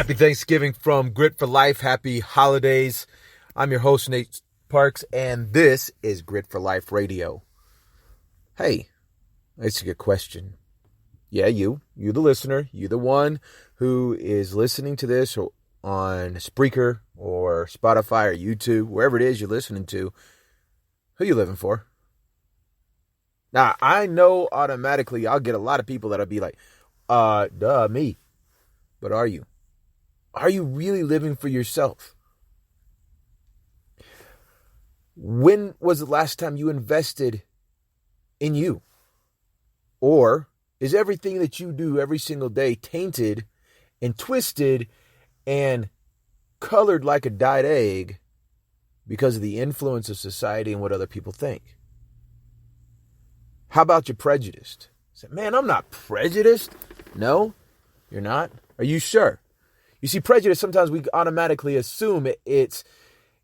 Happy Thanksgiving from Grit for Life. Happy holidays. I'm your host, Nate Parks, and this is Grit for Life Radio. Hey, that's a good question. Yeah, you the listener, you the one who is listening to this on Spreaker or Spotify or YouTube, wherever it is you're listening to. Who you living for? Now, I know automatically I'll get a lot of people that'll be like, duh, me. But are you? Are you really living for yourself? When was the last time you invested in you? Or is everything that you do every single day tainted and twisted and colored like a dyed egg because of the influence of society and what other people think? How about you're prejudiced? Say, man, I'm not prejudiced. No, you're not. Are you sure? You see, prejudice, sometimes we automatically assume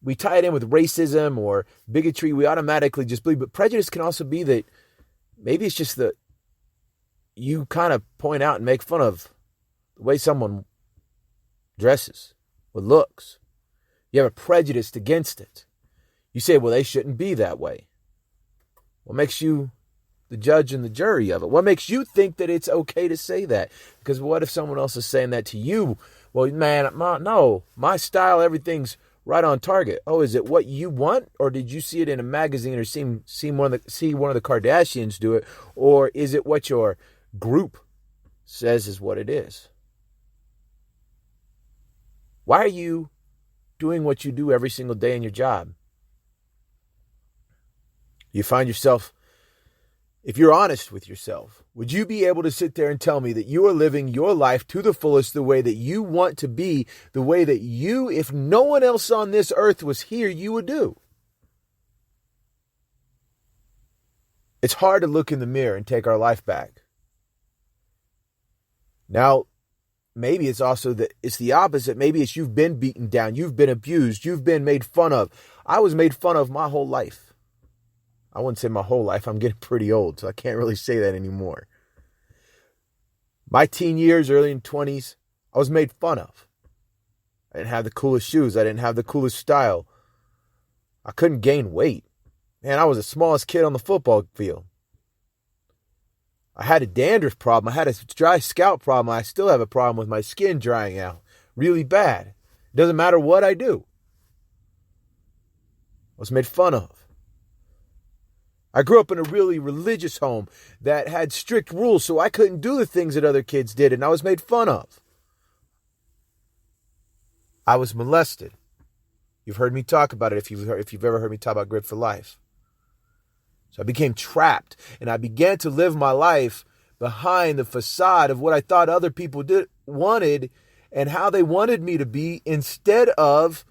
we tie it in with racism or bigotry. We automatically just believe. But prejudice can also be that maybe it's just that you kind of point out and make fun of the way someone dresses or looks. You have a prejudice against it. You say, well, they shouldn't be that way. What makes you the judge and the jury of it? What makes you think that it's okay to say that? Because what if someone else is saying that to you? Well, man, my style, everything's right on target. Oh, is it what you want? Or did you see it in a magazine or see one of the Kardashians do it? Or is it what your group says is what it is? Why are you doing what you do every single day in your job? You find yourself, if you're honest with yourself, would you be able to sit there and tell me that you are living your life to the fullest the way that you want to be, the way that you, if no one else on this earth was here, you would do? It's hard to look in the mirror and take our life back. Now, maybe it's also that it's the opposite. Maybe it's you've been beaten down, you've been abused, you've been made fun of. I was made fun of my whole life. I wouldn't say my whole life. I'm getting pretty old, so I can't really say that anymore. My teen years, early in 20s, I was made fun of. I didn't have the coolest shoes. I didn't have the coolest style. I couldn't gain weight. Man, I was the smallest kid on the football field. I had a dandruff problem. I had a dry scalp problem. I still have a problem with my skin drying out really bad. It doesn't matter what I do. I was made fun of. I grew up in a really religious home that had strict rules, so I couldn't do the things that other kids did, and I was made fun of. I was molested. You've heard me talk about it if you've ever heard me talk about Grit for Life. So I became trapped, and I began to live my life behind the facade of what I thought other people wanted and how they wanted me to be instead of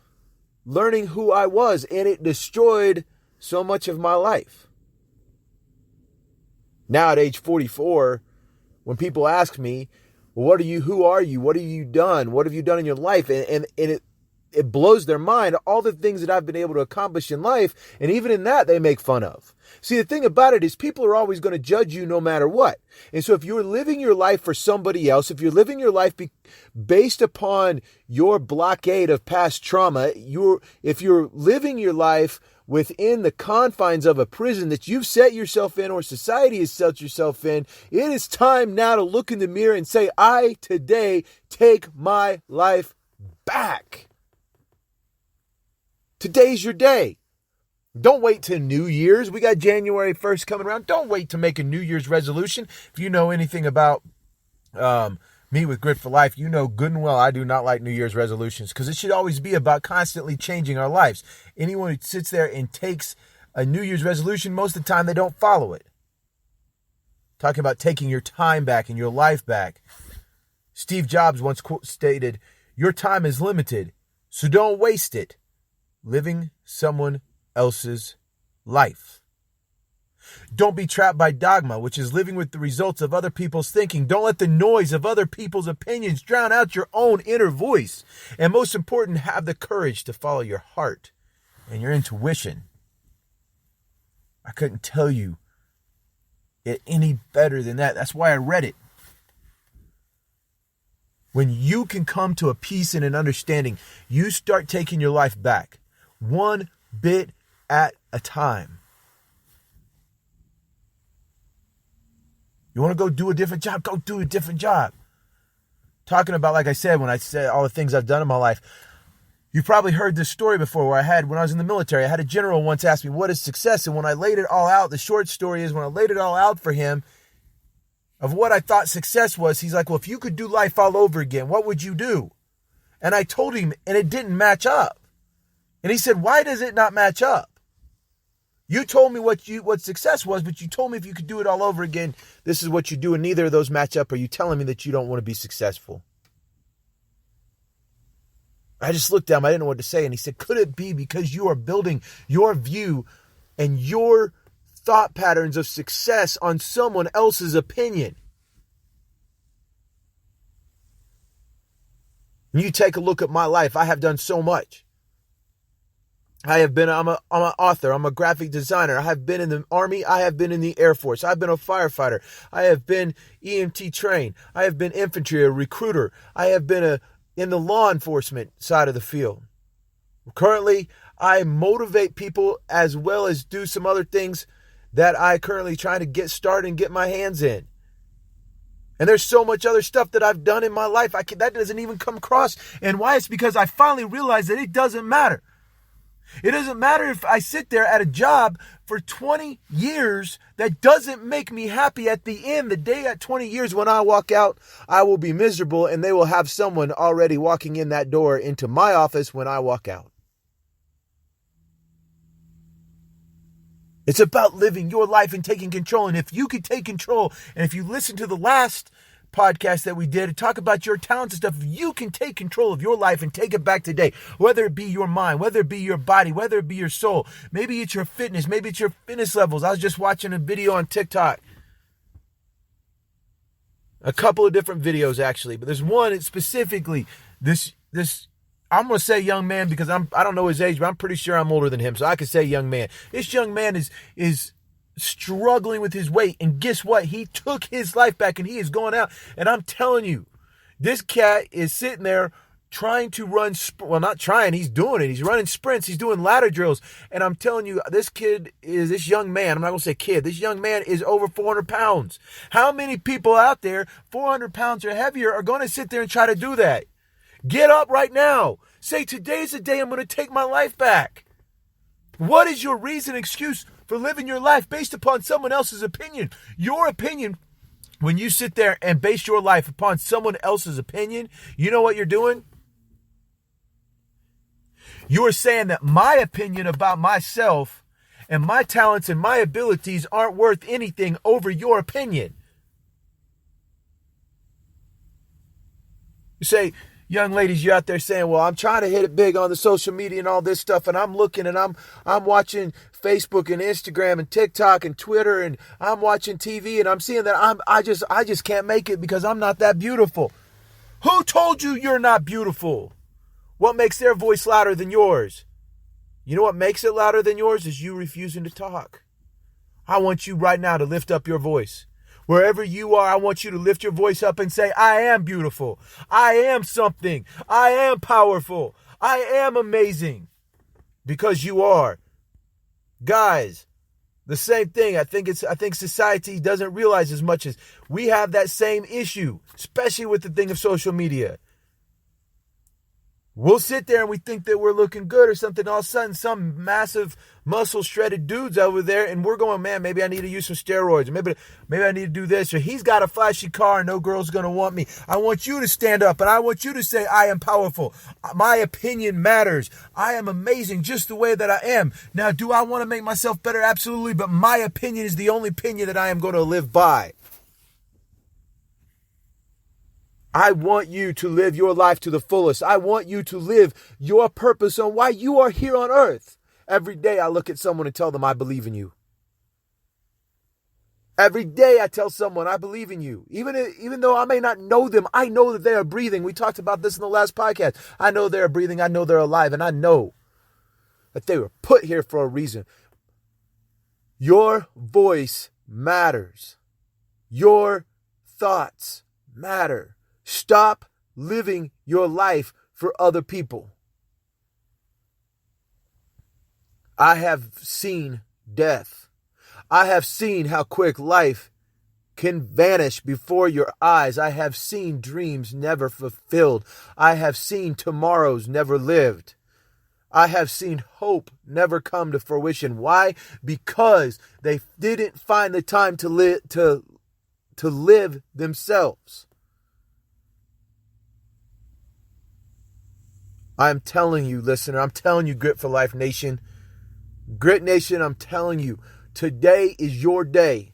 learning who I was, and it destroyed so much of my life. Now at age 44, when people ask me, well, who are you? What have you done? What have you done in your life? And it blows their mind, all the things that I've been able to accomplish in life. And even in that, they make fun of. See, the thing about it is people are always going to judge you no matter what. And so if you're living your life for somebody else, if you're living your life based upon your blockade of past trauma, if you're living your life within the confines of a prison that you've set yourself in or society has set yourself in, it is time now to look in the mirror and say, I today take my life back. Today's your day. Don't wait till New Year's. We got January 1st coming around. Don't wait to make a New Year's resolution. If you know anything about me with Grit for Life, you know good and well I do not like New Year's resolutions because it should always be about constantly changing our lives. Anyone who sits there and takes a New Year's resolution, most of the time they don't follow it. Talking about taking your time back and your life back. Steve Jobs once stated, your time is limited, so don't waste it living someone else's life. Don't be trapped by dogma, which is living with the results of other people's thinking. Don't let the noise of other people's opinions drown out your own inner voice. And most important, have the courage to follow your heart and your intuition. I couldn't tell you it any better than that. That's why I read it. When you can come to a peace and an understanding, you start taking your life back, one bit at a time. You want to go do a different job? Go do a different job. Talking about, like I said, when I said all the things I've done in my life, you've probably heard this story before where when I was in the military, I had a general once ask me, what is success? And when I laid it all out, the short story is when I laid it all out for him of what I thought success was, he's like, well, if you could do life all over again, what would you do? And I told him, and it didn't match up. And he said, why does it not match up? You told me what success was, but you told me if you could do it all over again, this is what you do, and neither of those match up. Are you telling me that you don't want to be successful? I just looked at him. I didn't know what to say. And he said, could it be because you are building your view and your thought patterns of success on someone else's opinion? When you take a look at my life, I have done so much. I'm an author. I'm a graphic designer. I have been in the Army. I have been in the Air Force. I've been a firefighter. I have been EMT trained. I have been infantry, a recruiter. I have been in the law enforcement side of the field. Currently, I motivate people as well as do some other things that I currently trying to get started and get my hands in. And there's so much other stuff that I've done in my life. That doesn't even come across. And why? It's because I finally realized that it doesn't matter. It doesn't matter if I sit there at a job for 20 years that doesn't make me happy. At the end, the day at 20 years when I walk out, I will be miserable, and they will have someone already walking in that door into my office when I walk out. It's about living your life and taking control. And if you could take control, and if you listen to the last podcast that we did, talk about your talents and stuff, you can take control of your life and take it back today, whether it be your mind, whether it be your body, whether it be your soul, maybe it's your fitness, maybe it's your fitness levels. I was just watching a video on TikTok, a couple of different videos actually, but there's one that's specifically this I'm going to say young man because I don't know his age, but I'm pretty sure I'm older than him, so I could say young man. This young man is struggling with his weight, and guess what? He took his life back, and he is going out. And I'm telling you, this cat is sitting there trying to run, not trying, he's doing it. He's running sprints, he's doing ladder drills, and I'm telling you, this young man, I'm not going to say kid, this young man is over 400 pounds. How many people out there, 400 pounds or heavier, are going to sit there and try to do that? Get up right now. Say, today's the day I'm going to take my life back. What is your reason, excuse for living your life based upon someone else's opinion? Your opinion, when you sit there and base your life upon someone else's opinion, you know what you're doing? You are saying that my opinion about myself and my talents and my abilities aren't worth anything over your opinion. You say, young ladies, you're out there saying, well, I'm trying to hit it big on the social media and all this stuff, and I'm looking and I'm watching Facebook and Instagram and TikTok and Twitter, and I'm watching TV, and I'm seeing that I just can't make it because I'm not that beautiful. Who told you you're not beautiful? What makes their voice louder than yours? You know what makes it louder than yours is you refusing to talk. I want you right now to lift up your voice. Wherever you are, I want you to lift your voice up and say, I am beautiful. I am something. I am powerful. I am amazing. Because you are. Guys, the same thing. I think society doesn't realize as much as we have that same issue, especially with the thing of social media. We'll sit there and we think that we're looking good or something. All of a sudden, some massive muscle-shredded dude's over there, and we're going, man, maybe I need to use some steroids. Maybe I need to do this. Or he's got a flashy car and no girl's going to want me. I want you to stand up, and I want you to say, I am powerful. My opinion matters. I am amazing just the way that I am. Now, do I want to make myself better? Absolutely. But my opinion is the only opinion that I am going to live by. I want you to live your life to the fullest. I want you to live your purpose on why you are here on earth. Every day I look at someone and tell them I believe in you. Every day I tell someone I believe in you. Even though I may not know them, I know that they are breathing. We talked about this in the last podcast. I know they're breathing. I know they're alive. And I know that they were put here for a reason. Your voice matters. Your thoughts matter. Stop living your life for other people. I have seen death. I have seen how quick life can vanish before your eyes. I have seen dreams never fulfilled. I have seen tomorrows never lived. I have seen hope never come to fruition. Why? Because they didn't find the time to live themselves. I'm telling you, listener, I'm telling you, Grit for Life Nation. Grit Nation, I'm telling you, today is your day.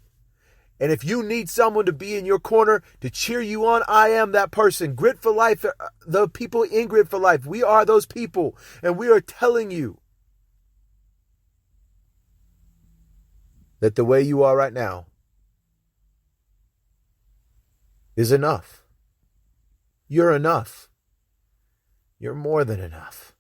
And if you need someone to be in your corner to cheer you on, I am that person. Grit for Life, the people in Grit for Life, we are those people. And we are telling you that the way you are right now is enough. You're enough. You're more than enough.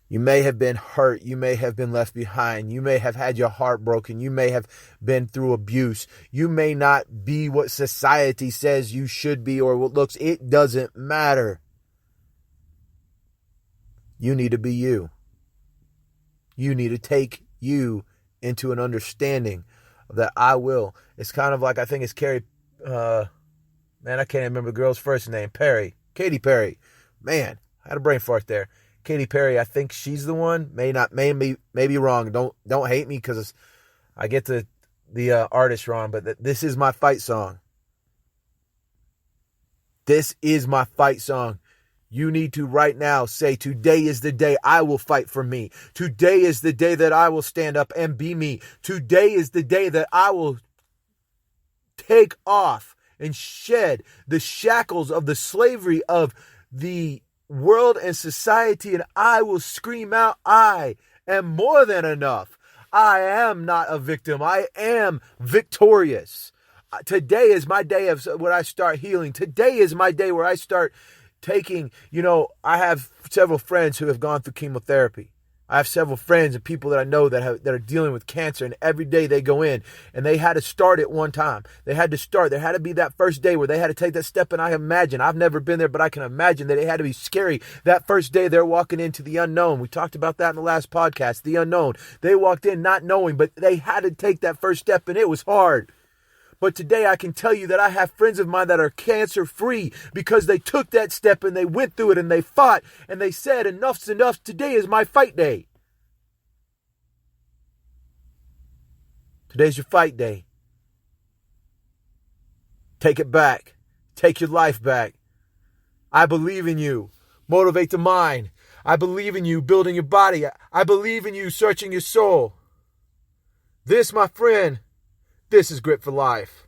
You may have been hurt. You may have been left behind. You may have had your heart broken. You may have been through abuse. You may not be what society says you should be or what looks. It doesn't matter. You need to be you. You need to take you into an understanding of that I will. It's kind of like, I think it's Carrie, I can't remember the girl's first name. Katy Perry. Man, I had a brain fart there. Katy Perry, I think she's the one. May be wrong. Don't hate me because I get the artist wrong. But this is my fight song. This is my fight song. You need to right now say, today is the day I will fight for me. Today is the day that I will stand up and be me. Today is the day that I will take off and shed the shackles of the slavery of the world and society, and I will scream out, I am more than enough. I am not a victim. I am victorious. Today is my day of when I start healing. Today is my day where I start taking, I have several friends who have gone through chemotherapy. I have several friends and people that I know that are dealing with cancer, and every day they go in and they had to start at one time. There had to be that first day where they had to take that step. And I imagine, I've never been there, but I can imagine that it had to be scary. That first day they're walking into the unknown. We talked about that in the last podcast, the unknown. They walked in not knowing, but they had to take that first step, and it was hard. But today I can tell you that I have friends of mine that are cancer free because they took that step and they went through it and they fought and they said, enough's enough. Today is my fight day. Today's your fight day. Take it back. Take your life back. I believe in you. Motivate the mind. I believe in you building your body. I believe in you searching your soul. This, my friend, this is Grit for Life.